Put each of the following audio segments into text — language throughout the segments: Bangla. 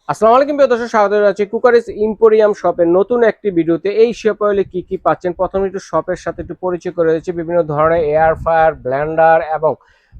আসসালামু আলাইকুম প্রিয় দর্শক, স্বাগত জানাচ্ছি কুকারিজ ইম্পোরিয়াম শপের নতুন একটি ভিডিওতে। এই শপে হলে কি কি পাচ্ছেন, প্রথমে একটু শপের সাথে একটু পরিচয় করে দিচ্ছি। বিভিন্ন ধরনের এয়ার ফ্রায়ার, ব্লেন্ডার এবং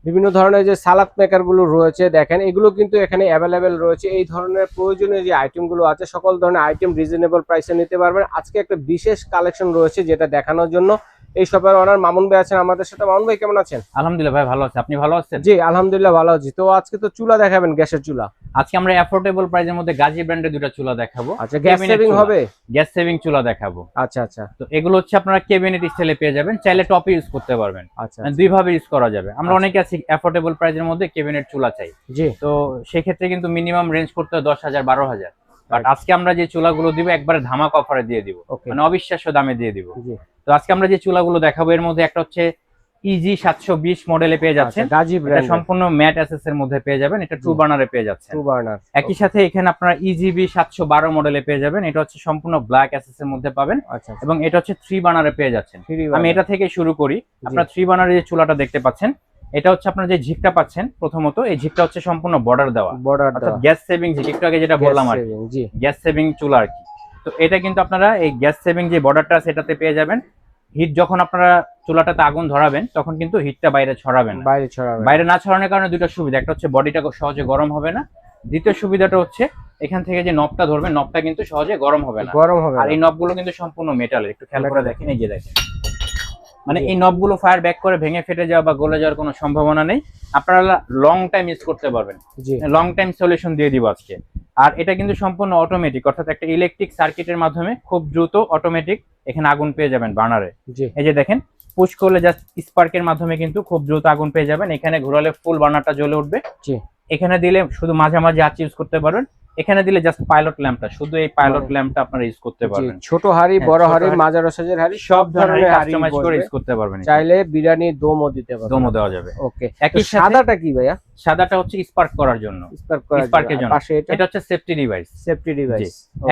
বিভিন্ন ধরনের যে সালাদ মেকার গুলো রয়েছে, দেখেন এগুলো কিন্তু এখানে অ্যাভেলেবেল রয়েছে। এই ধরনের প্রয়োজনীয় যে আইটেম গুলো আছে, সকল ধরনের আইটেম রিজনেবল প্রাইসে নিতে পারবেন। আজকে একটা বিশেষ কালেকশন রয়েছে যেটা দেখানোর জন্য এই শপের ওনার মামুন ভাই আছেন আমাদের সাথে। মামুন ভাই কেমন আছেন? আলহামদুলিল্লাহ ভাই, ভালো আছে। আপনি ভালো আছেন? জি আলহামদুলিল্লাহ ভালো আছি। তো আজকে তো চুলা দেখাবেন, গ্যাসের চুলা। আজকে আমরা অ্যাফোর্ডেবল প্রাইসের মধ্যে গাজী ব্র্যান্ডের দুটো চুলা দেখাবো। আচ্ছা, গ্যাস সেভিং হবে? গ্যাস সেভিং চুলা দেখাবো। আচ্ছা আচ্ছা। তো এগুলো হচ্ছে আপনারা ক্যাবিনেট স্টাইলে পেয়ে যাবেন, চাইলে টপে ইউজ করতে পারবেন। আচ্ছা, দুই ভাবে ইউজ করা যাবে। আমরা অনেকে আছি অ্যাফোর্ডেবল প্রাইসের মধ্যে ক্যাবিনেট চুলা চাই। জি। তো সেই ক্ষেত্রে কিন্তু মিনিমাম রেঞ্জ করতে হয় 10,000 12,000। বাট আজকে আমরা যে চুলাগুলো দিব একবারে ধামাক অফারে দিয়ে দিব, মানে অবিশ্বাস্য দামে দিয়ে দিব। তো আজকে আমরা যে চুলাগুলো দেখাবো এর মধ্যে একটা হচ্ছে ইজি 720 মডেলে পেয়ে যাচ্ছেন, গাজী ব্র্যান্ড, সম্পূর্ণ ম্যাট অ্যাসেস এর মধ্যে পেয়ে যাবেন। এটা 2 বার্নারে পেয়ে যাচ্ছেন। 2 বার্নার। একই সাথে এখানে আপনারা ইজিবি 712 মডেলে পেয়ে যাবেন। এটা হচ্ছে সম্পূর্ণ ব্ল্যাক অ্যাসেস এর মধ্যে পাবেন। আচ্ছা, এবং এটা হচ্ছে 3 বার্নারে পেয়ে যাচ্ছেন। আমি এটা থেকে শুরু করি। আপনারা 3 বার্নারের যে চুলাটা দেখতে পাচ্ছেন, এটা হচ্ছে আপনারা যে ঝিকটা পাচ্ছেন, প্রথমত এই ঝিকটা হচ্ছে সম্পূর্ণ বর্ডার দেওয়া, অর্থাৎ গ্যাস সেভিং ঝিক। একটু আগে যেটা বললাম আর কি, গ্যাস সেভিং চুলা আর কি। তো এটা কিন্তু আপনারা এই গ্যাস সেভিং যে বর্ডারটা আছে এটাতে পেয়ে যাবেন। হিট যখন আপনারা চুলাটাতে আগুন ধরাবেন তখন কিন্তু হিটটা বাইরে ছড়াবেন, বাইরে না ছড়ানোর কারণে দুটো সুবিধা। একটা হচ্ছে বডিটা সহজে গরম হবে না, দ্বিতীয় সুবিধাটা হচ্ছে এখান থেকে যে নবটা ধরবেন নবটা কিন্তু সহজে গরম হবে না। আর এই নবগুলো কিন্তু সম্পূর্ণ মেটালের, একটু খেয়াল করে দেখেন। এই যে দেখেন, মানে এই নবগুলো ফায়ার ব্যাক করে ভেঙে ফেটে যাওয়া বা গলে যাওয়ার কোনো সম্ভাবনা নেই। আপনারা লং টাইম ইউজ করতে পারবেন, লং টাইম সলিউশন দিয়ে দিব আজকে। আর এটা কিন্তু সম্পূর্ণ অটোমেটিক, অর্থাৎ একটা ইলেকট্রিক সার্কিটের মাধ্যমে খুব দ্রুত অটোমেটিক এখানে আগুন পেয়ে যাবেন বার্নারে। এই যে দেখেন, পুশ করলে জাস্ট স্পার্কের মাধ্যমে কিন্তু খুব দ্রুত আগুন পেয়ে যাবেন। এখানে ঘোরালে ফুল বার্নারটা জ্বলে উঠবে। এখানে দিলে শুধু মাঝামাঝি আঁচ ইউজ করতে পারবেন। এখানে দিলে জাস্ট পাইলট ল্যাম্পটা, শুধু এই পাইলট ল্যাম্পটা আপনারা ইউজ করতে পারবেন। ছোট হাড়ি, বড় হাড়ি, মাঝারি সাইজের হাড়ি, সব ধরনের কাস্টমাইজ করে ইউজ করতে পারবেন। চাইলে বিরিয়ানি দমও দিতে পারবেন, দমও দেওয়া যাবে। ওকে। একই সাদাটা কি ভাইয়া? সাদাটা হচ্ছে স্পার্ক করার জন্য, স্পার্কের জন্য। এটা হচ্ছে সেফটি ডিভাইস,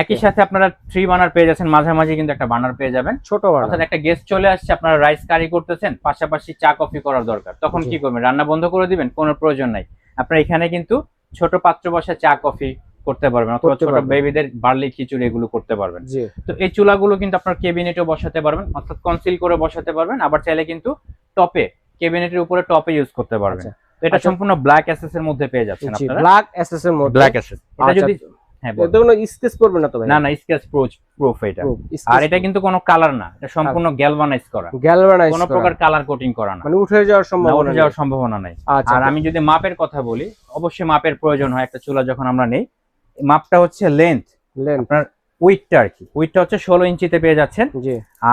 একই সাথে আপনারা 3 বার্নার পেয়ে যাচ্ছেন। মাঝামাঝি কিন্তু একটা বার্নার পেয়ে যাবেন, ছোট বার্নার। অর্থাৎ একটা গেস্ট চলে আসছে, আপনারা রাইস কারি করতেছেন, পাশাপাশি চা কফি করার দরকার, তখন কি করবেন? রান্না বন্ধ করে দিবেন? কোনো প্রয়োজন নাই। আপনারা এখানে কিন্তু ছোট পাত্র বসে চা কফি করতে পারবেন, অথবা ছোট বেবিদের বার্লি খিচুড়ি এগুলো করতে পারবেন। তো এই চুলাগুলো কিন্তু আপনার কেবিনেটেও বসাতে পারবেন, অর্থাৎ কনসিল করে বসাতে পারবেন। আবার চাইলে কিন্তু টপে, কেবিনেটের উপরে টপে ইউজ করতে পারবেন। তো এটা সম্পূর্ণ ব্ল্যাক অ্যাসেস এর মধ্যে পেয়ে যাচ্ছেন আপনারা। ব্ল্যাক অ্যাসেস এর মধ্যে, ব্ল্যাক অ্যাসেস। এটা যদি স্কেচ করবে না তো ভাই? না, স্কেচ প্রুফ এটা। আর এটা কিন্তু কোনো কালার না, এটা সম্পূর্ণ গ্যালভানাইজ করা, কোনো প্রকার কালার কোটিং করা না, মানে উঠে যাওয়ার সম্ভাবনা নাই। আর আমি যদি মাপের কথা বলি, অবশ্যই মাপের প্রয়োজন হয় একটা চুলা যখন আমরা নেই। মাপটা হচ্ছে লেন্থ, আপনার উইডথটা আর কি। উইডথটা হচ্ছে 16 ইঞ্চিতে পেয়ে যাচ্ছেন,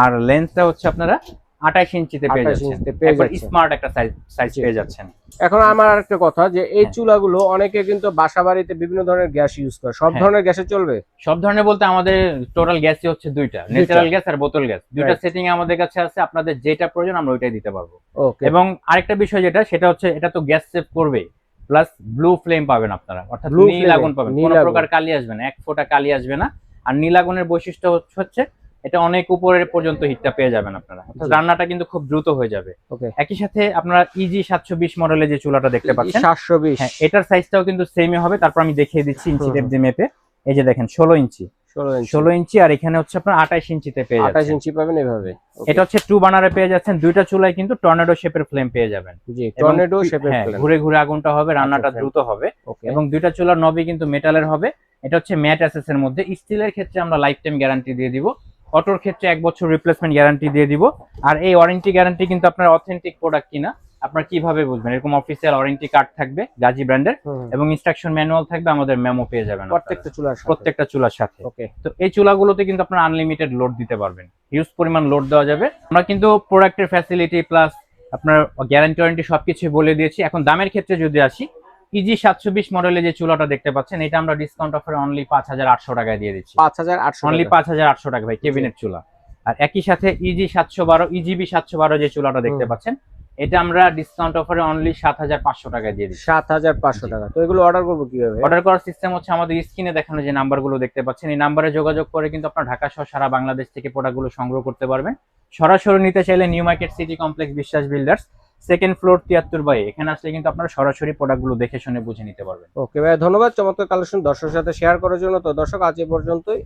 আর লেন্থটা হচ্ছে আপনারা 28 ইঞ্চিতে পেয়ে যাচ্ছেন। একবার স্মার্ট একটা সাইজ পেয়ে যাচ্ছেন। এখন আমার আরেকটা কথা, যে এই চুলাগুলো অনেকে কিন্তু বাসা বাড়িতে বিভিন্ন ধরনের গ্যাস ইউজ করে, সব ধরনের গ্যাসে চলবে? সব ধরনের বলতে আমাদের টোটাল গ্যাসই হচ্ছে দুইটা, ন্যাচারাল গ্যাস আর বোতল গ্যাস। দুইটা সেটিং আমাদের কাছে আছে, আপনাদের যেটা প্রয়োজন আমরা ওইটাই দিতে পারবো। এবং আরেকটা বিষয় যেটা, সেটা হচ্ছে এটা তো গ্যাস সেভ করবে, প্লাস ব্লু ফ্লেম পাবেন আপনারা, অর্থাৎ নীল আগুন পাবেন। কোনো প্রকার কালি আসবে না, এক ফোঁটা কালি আসবে না। আর নীল আগুনের বৈশিষ্ট্য হচ্ছে এটা অনেক উপরের পর্যন্ত হিটটা পেয়ে যাবেন আপনারা, রান্নাটা কিন্তু খুব দ্রুত হয়ে যাবে। একই সাথে আপনারা ইজি 720 মডেলের যে চুলাটা দেখতে পাচ্ছেন, 720, এটার সাইজটাও কিন্তু সেমই হবে। তারপর আমি দেখিয়ে দিচ্ছি ইঞ্চি টেপ দিয়ে মেপে। এই যে দেখেন 16 ইঞ্চি, আর এখানে হচ্ছে আপনার 28 ইঞ্চিতে পেয়ে যাচ্ছেন। 28 ইঞ্চি পাবেন এভাবে। এটা হচ্ছে 2 বার্নারে পেয়ে যাচ্ছেন। দুইটা চুলায় কিন্তু টর্নেডো শেপের ফ্লেম পেয়ে যাবেন। টর্নেডো শেপের ফ্লেম, ঘুরে ঘুরে আগুনটা হবে, রান্নাটা দ্রুত হবে। এবং দুইটা চুলার নবই কিন্তু মেটালের হবে। এটা হচ্ছে ম্যাট অ্যাসেস এর মধ্যে। স্টিলের ক্ষেত্রে আমরা লাইফ টাইম গ্যারান্টি দিয়ে দিব, অটোর ক্ষেত্রে 1 বছর রিপ্লেসমেন্ট গ্যারান্টি দিয়ে দিব। আর এই ওয়ারেন্টি গ্যারান্টি কিন্তু আপনার অথেন্টিক প্রোডাক্ট কিনা আপনার কিভাবে বুঝবেন? এরকম অফিসিয়াল ওয়ারেন্টি কার্ড থাকবে গাজী ব্র্যান্ডের, এবং ইনস্ট্রাকশন ম্যানুয়াল থাকবে, আমাদের মেমো পেয়ে যাবেন প্রত্যেকটা চুলার সাথে। তো এই চুলাগুলোতে কিন্তু আপনারা আনলিমিটেড লোড দিতে পারবেন, হিউজ পরিমাণ লোড দেওয়া যাবে। আমরা কিন্তু প্রোডাক্টের ফ্যাসিলিটি প্লাস আপনার গ্যারান্টি ওয়ারেন্টি সবকিছু বলে দিয়েছি। এখন দামের ক্ষেত্রে যদি আসি, ইজি 720 মডেলের যে চুলাটা দেখতে পাচ্ছেন, এটা আমরা ডিসকাউন্ট অফারে অনলি 5800 টাকায় দিয়ে দিচ্ছি। 5800, অনলি 5800 টাকা ভাই, কেবিনেট চুলা। আর একই সাথে ইজি 712, ইজিবি 712 যে চুলাটা দেখতে পাচ্ছেন, এটা আমরা ডিসকাউন্ট অফারে অনলি 7500 টাকায় দিয়ে দিচ্ছি। 7500 টাকা। তো এগুলো অর্ডার করব কিভাবে? অর্ডার করার সিস্টেম হচ্ছে আমাদের স্ক্রিনে দেখানো যে নাম্বারগুলো দেখতে পাচ্ছেন, এই নাম্বারে যোগাযোগ করে কিন্তু আপনার ঢাকা সহ সারা বাংলাদেশ থেকে প্রোডাক্টগুলো সংগ্রহ করতে পারবেন। সরাসরি নিতে চাইলে নিউ মার্কেট সিটি কমপ্লেক্স বিশ্বাস বিল্ডার্স, সেকেন্ড ফ্লোর 73/A। এখানে আসলে কিন্তু আপনারা সরাসরি প্রোডাক্টগুলো দেখে শুনে বুঝে নিতে পারবেন। ওকে ভাই, ধন্যবাদ চমৎকার কালেকশন দর্শকের সাথে শেয়ার করার জন্য। তো দর্শক আজ এ পর্যন্তই।